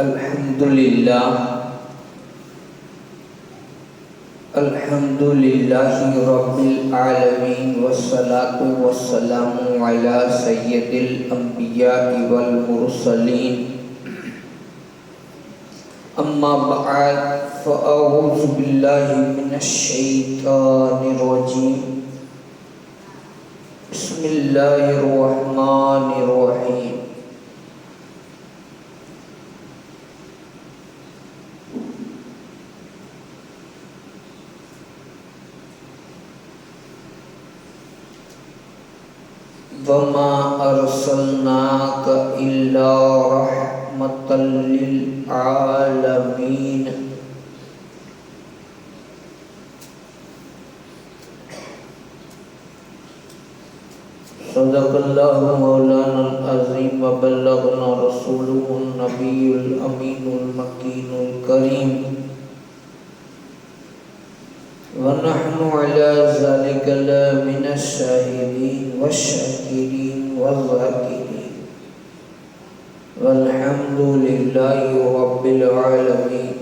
الحمد للہ رب العالمین والصلاة والسلام علی سید الانبیاء والمرسلین اما بعد فاعوذ باللہ من الشیطان الرجیم بسم اللہ الرحمن الرحیم وَمَا أَرْسَلْنَاكَ إِلَّا رَحْمَةً لِلْعَالَمِينَ صدق اللہ مولانا العظیم وبلغنا رسوله النبی الامین المکین الکریم ونحن على ذلك من الشاهدين والشاكرين والذاكرين والحمد لله رب العالمين.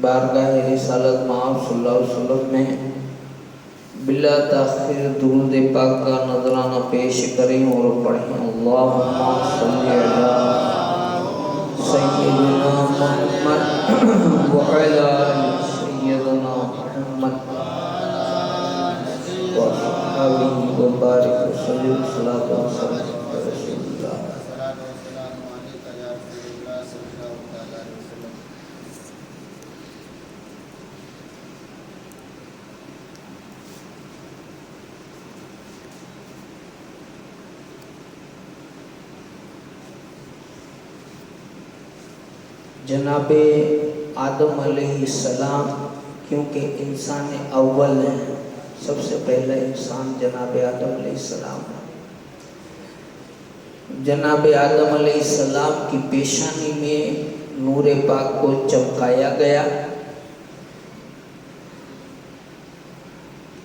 بارگاہ رسالت مآب صلی اللہ علیہ وسلم میں بلا تاخیر درود پاک کا نذرانہ پیش کریں اور پڑھیں. اللہم صلی علی سیدنا محمد وعلی سیدنا محمد وصحبہ وبارک وسلم. صلاۃ و سلام علی رسول اللہ. جناب آدم علیہ السلام کیونکہ انسان اول ہیں، سب سے پہلا انسان جناب آدم علیہ السلام ہے. جناب آدم علیہ السلام کی پیشانی میں نور پاک کو چمکایا گیا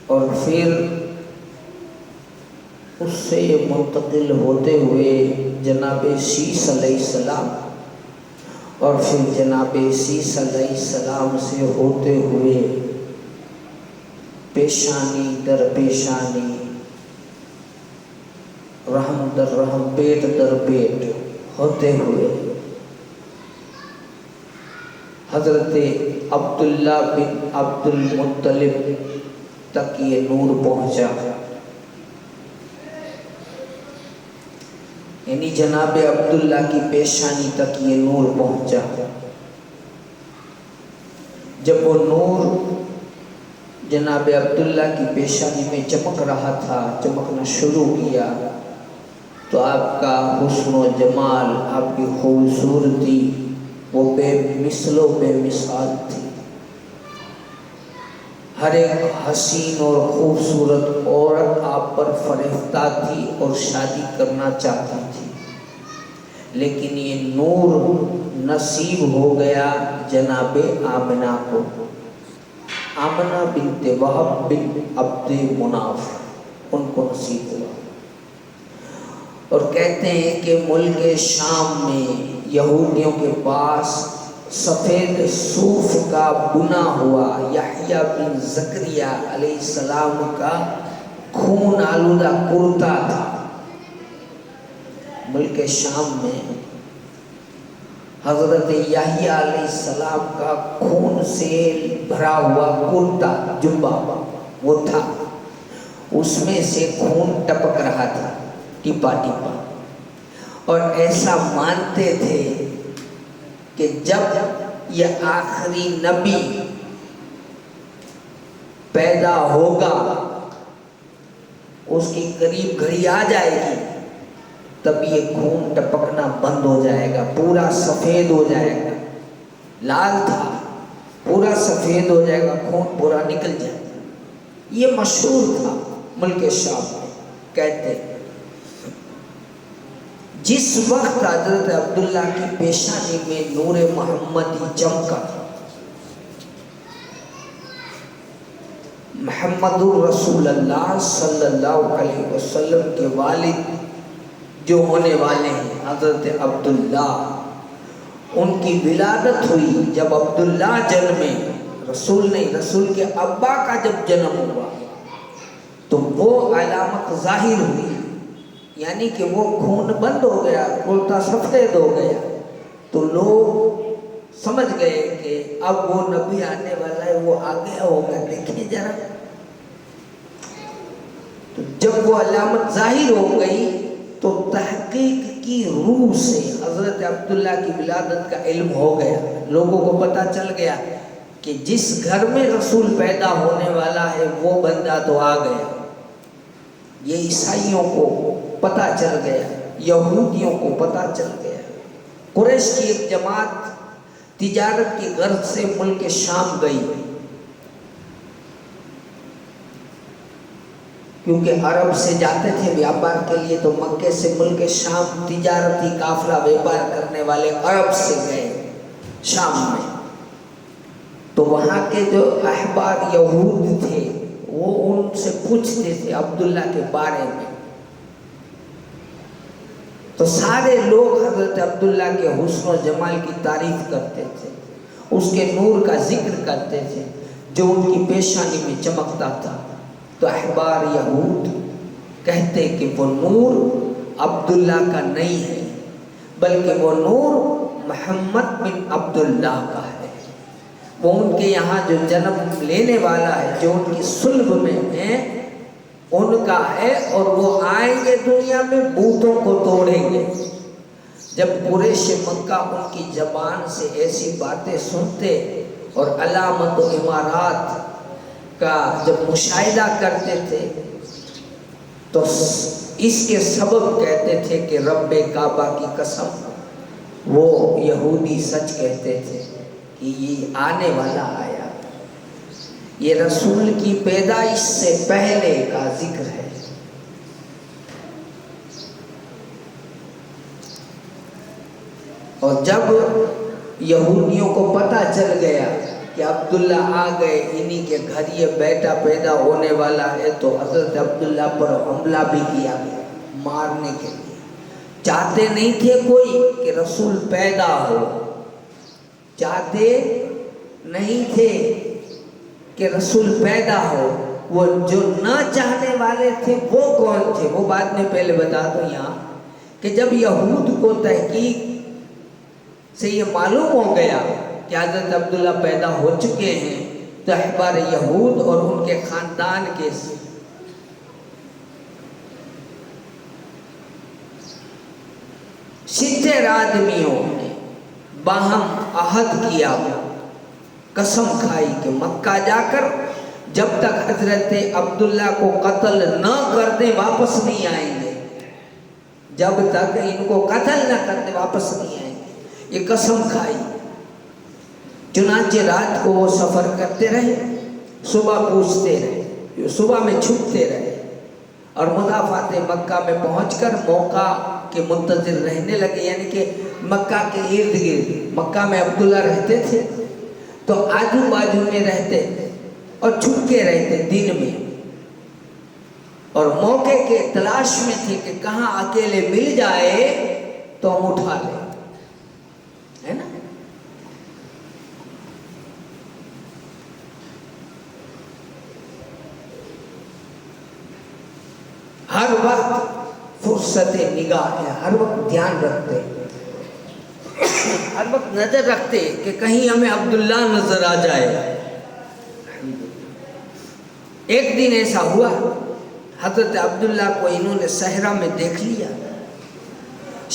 اور پھر اس سے منتقل ہوتے ہوئے جناب شیس علیہ السلام اور پھر جناب شیس علیہ السلام سے ہوتے ہوئے پیشانی در پیشانی، رحم در رحم، پیٹ در پیٹ ہوتے ہوئے حضرت عبداللہ بن عبد المطلب تک یہ نور پہنچا. یعنی جناب عبداللہ کی پیشانی تک یہ نور پہنچا. جب وہ نور جناب عبداللہ کی پیشانی میں چمک رہا تھا، چمکنا شروع کیا، تو آپ کا حسن و جمال، آپ کی خوبصورتی وہ بے مثل و بے مثال تھی. ہر ایک حسین اور خوبصورت عورت آپ پر فریفتہ تھی اور شادی کرنا چاہتی تھی، لیکن یہ نور نصیب ہو گیا جناب آمنہ کو. آمنہ بنت وہب بن عبد مناف ان کو نصیب ہوا. اور کہتے ہیں کہ ملک شام میں یہودیوں کے پاس سفید صوف کا بنا ہوا یحییٰ بن زکریا علیہ السلام کا خون آلودہ کرتا تھا. ملک شام میں حضرت یحییٰ علیہ السلام کا خون سے بھرا ہوا کرتا جبہ وہ تھا، اس میں سے خون ٹپک رہا تھا ٹپا ٹپا. اور ایسا مانتے تھے کہ جب یہ آخری نبی پیدا ہوگا، اس کی قریب گھڑی آ جائے گی، تب یہ خون ٹپکنا بند ہو جائے گا، پورا سفید ہو جائے گا. لال تھا، پورا سفید ہو جائے گا، خون پورا نکل جائے گا. یہ مشہور تھا ملک شام میں. کہتے جس وقت حضرت عبداللہ کی پیشانی میں نور محمدی چمکا، محمد الرسول اللہ صلی اللہ علیہ وسلم کے والد جو ہونے والے ہیں حضرت عبداللہ، ان کی ولادت ہوئی جب عبداللہ جنمے، رسول نہیں، رسول کے ابا کا جب جنم ہوا تو وہ علامت ظاہر ہوئی، یعنی کہ وہ خون بند ہو گیا، کلتا سفید ہو گیا، تو لوگ سمجھ گئے کہ اب وہ نبی آنے والا ہے، وہ آ گیا ہوگا، دیکھیں ذرا۔ تو جب وہ علامت ظاہر ہو گئی تو تحقیق کی روح سے حضرت عبداللہ کی ولادت کا علم ہو گیا، لوگوں کو پتہ چل گیا کہ جس گھر میں رسول پیدا ہونے والا ہے وہ بندہ تو آ گیا۔ یہ عیسائیوں کو پتہ چل گیا، یہودیوں کو پتہ چل گیا۔ قریش کی ایک جماعت تجارت کی غرض سے ملک شام گئی، کیونکہ عرب سے جاتے تھے بیاپار کے لیے، تو مکے سے ملک شام تجارتی قافلہ بیپار کرنے والے عرب سے گئے شام میں۔ تو وہاں کے جو احبار یہود تھے وہ ان سے پوچھتے تھے عبداللہ کے بارے میں، تو سارے لوگ حضرت عبداللہ کے حسن و جمال کی تعریف کرتے تھے، اس کے نور کا ذکر کرتے تھے جو ان کی پیشانی میں چمکتا تھا۔ تو احبار یہود کہتے کہ وہ نور عبداللہ کا نہیں ہے، بلکہ وہ نور محمد بن عبداللہ کا ہے، وہ ان کے یہاں جو جنم لینے والا ہے، جو ان کی صلب میں ہے، ان کا ہے، اور وہ آئیں گے دنیا میں بتوں کو توڑیں گے۔ جب قریش مکہ ان کی زبان سے ایسی باتیں سنتے اور علامت و امارات کا جب مشاہدہ کرتے تھے تو اس کے سبب کہتے تھے کہ رب کعبہ کی قسم، وہ یہودی سچ کہتے تھے کہ یہ آنے والا آیا، یہ رسول کی پیدائش سے پہلے کا ذکر ہے۔ اور جب یہودیوں کو پتہ چل گیا کہ عبداللہ آ گئے، انہی کے گھر یہ بیٹا پیدا ہونے والا ہے، تو حضرت عبداللہ پر حملہ بھی کیا گیا مارنے کے لیے۔ چاہتے نہیں تھے کوئی کہ رسول پیدا ہو، چاہتے نہیں تھے کہ رسول پیدا ہو۔ وہ جو نہ چاہنے والے تھے وہ کون تھے، وہ بعد میں پہلے بتا دو یہاں، کہ جب یہود کو تحقیق سے یہ معلوم ہو گیا کہ حضرت عبداللہ پیدا ہو چکے ہیں، تو احبار یہود اور ان کے خاندان کے 70 آدمیوں نے باہم عہد کیا، قسم کھائی کہ مکہ جا کر جب تک حضرت عبداللہ کو قتل نہ کر دیں واپس نہیں آئیں گے، جب تک ان کو قتل نہ کر دیں واپس نہیں آئیں گے، یہ قسم کھائی۔ چنانچہ رات کو وہ سفر کرتے رہے، صبح پوچھتے رہے، صبح میں چھپتے رہے، اور مضافات مکہ میں پہنچ کر موقع کے منتظر رہنے لگے، یعنی کہ مکہ کے ارد گرد، مکہ میں عبداللہ رہتے تھے تو آجو باجو میں رہتے اور چھپ کے رہتے دن میں، اور موقع کے تلاش میں تھے کہ کہاں اکیلے مل جائے تو ہم اٹھا لیں، ہے نا۔ ہر وقت فرصت نگاہ ہے، ہر وقت دھیان رکھتے، ہر وقت نظر رکھتے کہ کہیں ہمیں عبداللہ نظر آ جائے۔ ایک دن ایسا ہوا، حضرت عبداللہ کو انہوں نے صحرا میں دیکھ لیا،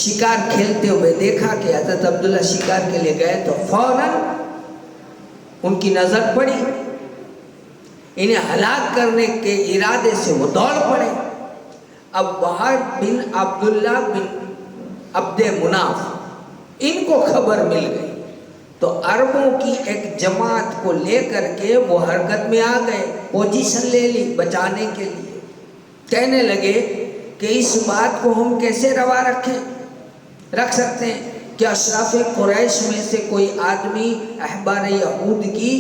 شکار کھیلتے ہوئے دیکھا کہ حضرت عبداللہ شکار کے لیے گئے، تو فوراً ان کی نظر پڑی، انہیں ہلاک کرنے کے ارادے سے وہ دوڑ پڑے۔ اب وہاں بن عبداللہ بن عبد مناف ان کو خبر مل گئی، تو عربوں کی ایک جماعت کو لے کر کے وہ حرکت میں آ گئے، پوزیشن لے لی بچانے کے لیے۔ کہنے لگے کہ اس بات کو ہم کیسے روا رکھ سکتے ہیں کہ اشراف قریش میں سے کوئی آدمی احبار یہود کی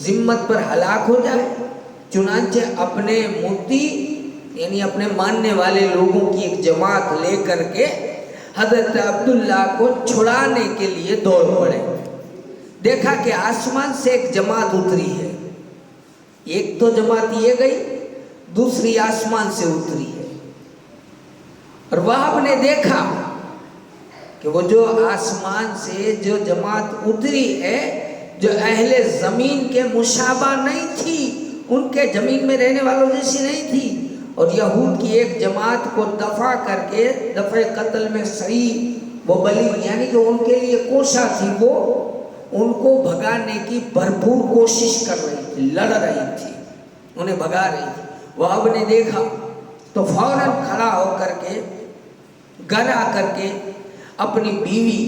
ذمت پر ہلاک ہو جائے۔ چنانچہ اپنے موتی یعنی اپنے ماننے والے لوگوں کی ایک جماعت لے کر کے حضرت عبداللہ کو چھڑانے کے لیے دوڑ پڑے. دیکھا کہ آسمان سے ایک جماعت اتری ہے. ایک تو جماعت یہ گئی, دوسری آسمان سے اتری ہے. اور وہاں نے دیکھا کہ وہ جو آسمان سے جو جماعت اتری ہے, جو اہل زمین کے مشابہ نہیں تھی, ان کے زمین میں رہنے والوں جیسی نہیں تھی, اور یہود کی ایک جماعت کو دفع کر کے دفع قتل میں صحیح وہ بلی یعنی کہ ان کے لیے کوشاں تھی, وہ ان کو بھگانے کی بھرپور کوشش کر رہی تھی, لڑ رہی تھی, انہیں بھگا رہی تھی. وہاب نے دیکھا تو فوراً کھڑا ہو کر کے گھر آ کر کے اپنی بیوی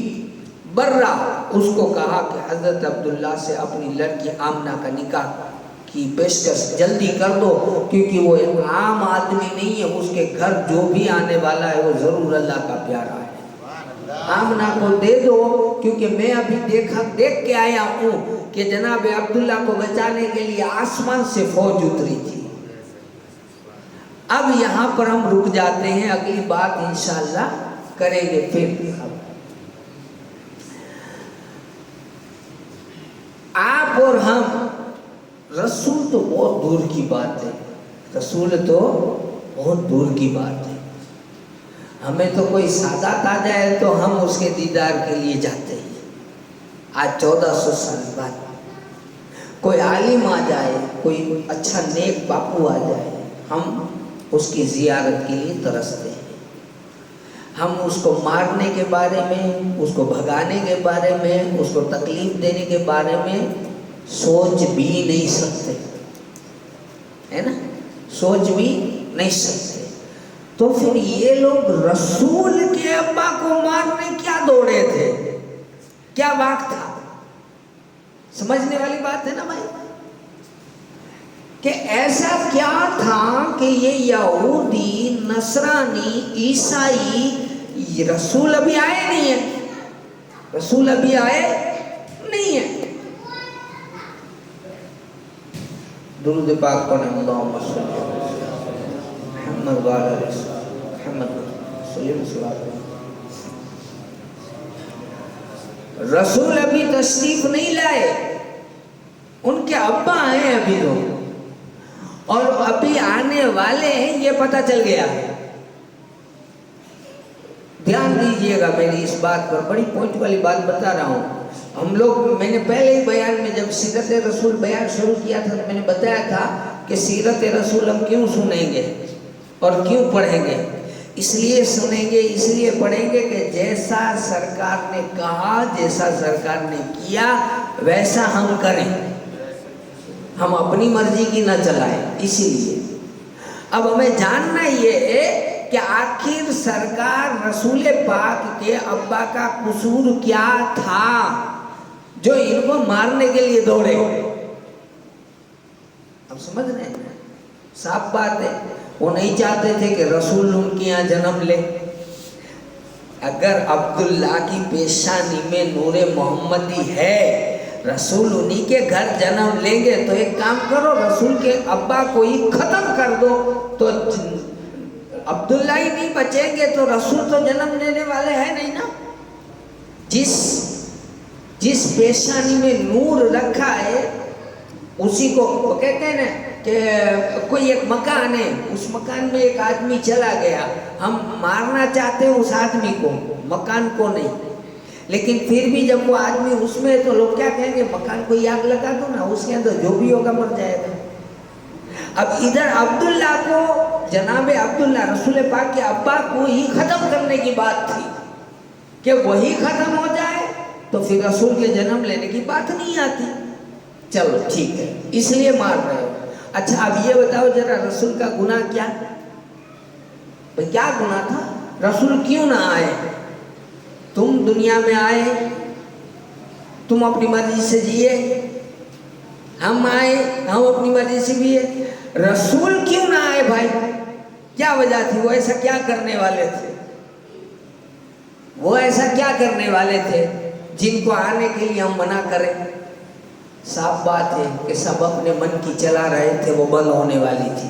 برہ اس کو کہا کہ حضرت عبداللہ سے اپنی لڑکی آمنہ کا نکاح کی پیشکش جلدی کر دو, کیونکہ وہ ایک عام آدمی نہیں ہے, اس کے گھر جو بھی آنے والا ہے وہ ضرور اللہ کا پیارا ہے. آمنہ کو دے دو, کیونکہ میں ابھی دیکھ کے آیا ہوں کہ جناب عبداللہ کو بچانے کے لیے آسمان سے فوج اتری تھی. اب یہاں پر ہم رک جاتے ہیں, اگلی بات انشاءاللہ کریں گے. پھر آپ اور ہم, رسول تو بہت دور کی بات ہے, رسول تو بہت دور کی بات ہے. ہمیں تو کوئی سادات آ جائے تو ہم اس کے دیدار کے لیے جاتے ہیں. آج 1400 سال بعد کوئی عالم آ جائے, کوئی اچھا نیک باپو آ جائے, ہم اس کی زیارت کے لیے ترستے ہیں. ہم اس کو مارنے کے بارے میں, اس کو بھگانے کے بارے میں, اس کو تکلیف دینے کے بارے میں سوچ بھی نہیں سکتے, ہے نا, سوچ بھی نہیں سکتے. تو پھر یہ لوگ رسول کے ابا کو مارنے کیا دوڑے تھے, کیا واقع تھا؟ سمجھنے والی بات ہے نا بھائی, کہ ایسا کیا تھا کہ یہ یہودی, نصرانی, عیسائی, رسول ابھی آئے نہیں ہیں, رسول ابھی آئے نہیں ہیں. درود پاک پڑھیں, اللہم صلی محمد وعلی محمد صلی اللہ علیہ وسلم. رسول ابھی تشریف نہیں لائے, ان کے ابا آئے ابھی تو, اور ابھی آنے والے ہیں, یہ پتہ چل گیا. دھیان دیجئے گا میری اس بات پر, بڑی پوائنٹ والی بات بتا رہا ہوں. ہم لوگ, میں نے پہلے ہی بیان میں جب سیرت رسول بیان شروع کیا تھا تو میں نے بتایا تھا کہ سیرت رسول ہم کیوں سنیں گے اور کیوں پڑھیں گے. اس لیے سنیں گے, اس لیے پڑھیں گے کہ جیسا سرکار نے کہا, جیسا سرکار نے کیا, ویسا ہم کریں, ہم اپنی مرضی کی نہ چلائیں. اسی لیے اب ہمیں جاننا یہ ہے کہ آخر سرکار رسول پاک کے ابا کا قصور کیا تھا جو ان کو مارنے کے لیے دوڑے. اب سمجھ رہے ہیں, صاف بات ہے, وہ نہیں چاہتے تھے کہ رسول ان کے یہاں جنم لے. اگر عبداللہ کی پیشانی میں نور محمدی ہے, رسول انہی کے گھر جنم لیں گے, تو ایک کام کرو, رسول کے ابا کو ہی ختم کر دو, تو عبداللہ ہی نہیں بچیں گے, تو رسول تو جنم لینے والے ہیں نہیں نا. جس پیشانی میں نور رکھا ہے اسی کو وہ کہتے ہیں نا کہ کوئی ایک مکان ہے, اس مکان میں ایک آدمی چلا گیا, ہم مارنا چاہتے ہیں اس آدمی کو, مکان کو نہیں, لیکن پھر بھی جب وہ آدمی اس میں ہے تو لوگ کیا کہیں گے, مکان کو آگ لگا دو نا, اس کے اندر جو بھی ہوگا مر جائے گا. اب ادھر عبداللہ کو, جناب عبداللہ رسول پاک کے ابا کو ہی ختم کرنے کی بات تھی کہ وہی ختم ہو جائے تو پھر رسول کے جنم لینے کی بات نہیں آتی. چلو ٹھیک ہے, اس لیے مار رہے ہو. اچھا اب یہ بتاؤ ذرا, رسول کا گناہ کیا, کیا گناہ تھا؟ رسول کیوں نہ آئے؟ تم دنیا میں آئے, تم اپنی مرضی سے جیے, ہم آئے, ہم اپنی مرضی سے بھی ہے. رسول کیوں نہ آئے بھائی؟ کیا وجہ تھی؟ وہ ایسا کیا کرنے والے تھے, وہ ایسا کیا کرنے والے تھے جن کو آنے کے لیے ہم منع کریں؟ صاف بات ہے کہ سب اپنے من کی چلا رہے تھے, وہ بند ہونے والی تھی.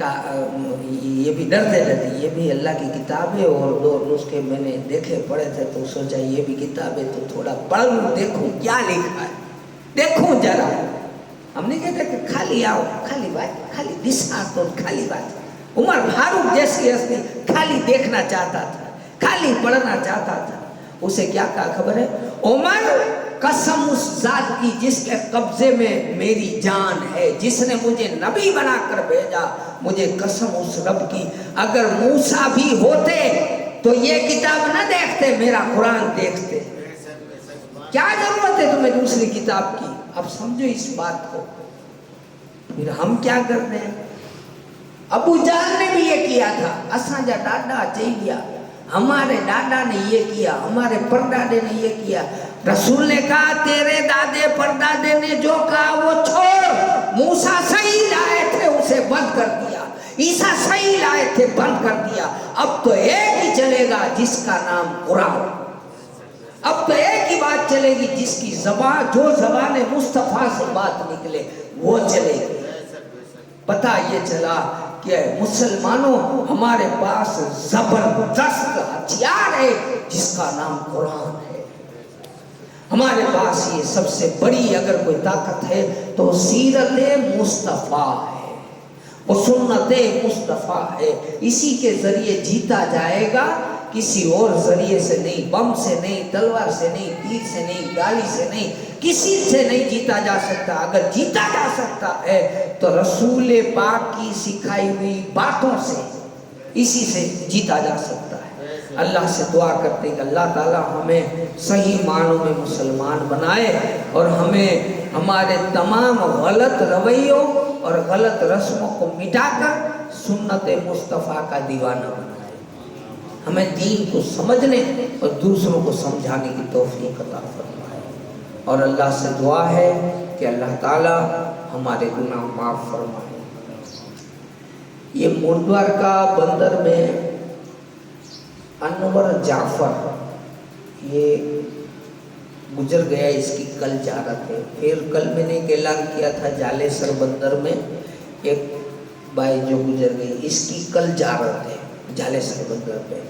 یہ بھی ڈرتے رہتے، یہ بھی اللہ کی کتاب ہے، اور 2 نسخے میں نے دیکھے پڑھے تھے تو سوچا یہ بھی کتاب ہے تو تھوڑا پڑھ لوں، دیکھوں کیا لکھا ہے، دیکھوں ذرا۔ ہم نہیں کہتے کہ خالی آؤ، خالی بات، خالی بساط اور خالی بات۔ عمر فاروق جیسی ہستی خالی دیکھنا چاہتا تھا، خالی پڑھنا چاہتا تھا۔ اسے کیا کہا خبر ہے؟ عمر قسم اس ذات کی جس کے قبضے میں میری جان ہے، جس نے مجھے نبی بنا کر بھیجا، مجھے قسم اس رب کی، اگر موسیٰ بھی ہوتے تو یہ کتاب نہ دیکھتے، میرا قرآن دیکھتے۔ کیا ضرورت ہے تمہیں دوسری کتاب کی؟ اب سمجھو اس بات کو۔ پھر ہم کیا کرتے ہیں؟ ابو جہل نے بھی یہ کیا تھا، اساں جا ڈاڈا چاہیے، ہمارے دادا نے یہ کیا، ہمارے پردادے نے یہ کیا۔ رسول نے کہا تیرے دادے پردادے نے جو کہا وہ چھوڑ، موسیٰ صحیح لائے تھے اسے بند کر دیا، عیسیٰ صحیح لائے تھے بند کر دیا، اب تو ایک ہی چلے گا جس کا نام قرآن، اب تو ایک ہی بات چلے گی جس کی زبان، جو زبان مصطفیٰ سے بات نکلے وہ چلے گی۔ پتہ یہ چلا کہ مسلمانوں ہمارے پاس زبردست ہتھیار ہے جس کا نام قرآن ہے۔ ہمارے پاس یہ سب سے بڑی اگر کوئی طاقت ہے تو سیرت مصطفیٰ ہے، وہ سنت مصطفیٰ ہے، اسی کے ذریعے جیتا جائے گا، کسی اور ذریعے سے نہیں، بم سے نہیں، تلوار سے نہیں، تیر سے نہیں، گالی سے نہیں، کسی سے نہیں جیتا جا سکتا۔ اگر جیتا جا سکتا ہے تو رسول پاک کی سکھائی ہوئی باتوں سے، اسی سے جیتا جا سکتا ہے۔ اللہ سے دعا کرتے ہیں کہ اللہ تعالی ہمیں صحیح معنوں میں مسلمان بنائے، اور ہمیں ہمارے تمام غلط رویوں اور غلط رسموں کو مٹا کر سنت مصطفیٰ کا دیوانہ بنائے، ہمیں دین کو سمجھنے اور دوسروں کو سمجھانے کی توفیق عطا فرمائے۔ اور اللہ سے دعا ہے کہ اللہ تعالی ہمارے گناہ معاف فرمائے۔ یہ مردوار کا بندر میں انور جعفر یہ گزر گیا، اس کی کل زیارت ہے۔ پھر کل میں نے ایک اعلان کیا تھا جالے سر بندر میں ایک بائی جو گزر گئی، اس کی کل زیارت ہے جالے سر بندر پہ۔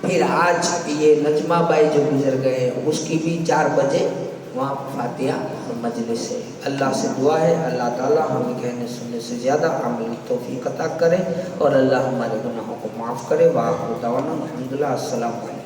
پھر آج یہ نجمہ بائی جو گزر گئے اس کی بھی 4 بجے وہاں فاتحہ اور مجلس ہے۔ اللہ سے دعا ہے اللہ تعالی ہمیں کہنے سننے سے زیادہ عمل کی توفیق عطا کرے، اور اللہ ہمارے گناہوں کو معاف کرے۔ وآخر دعوانا الحمدللہ، السلام علیکم۔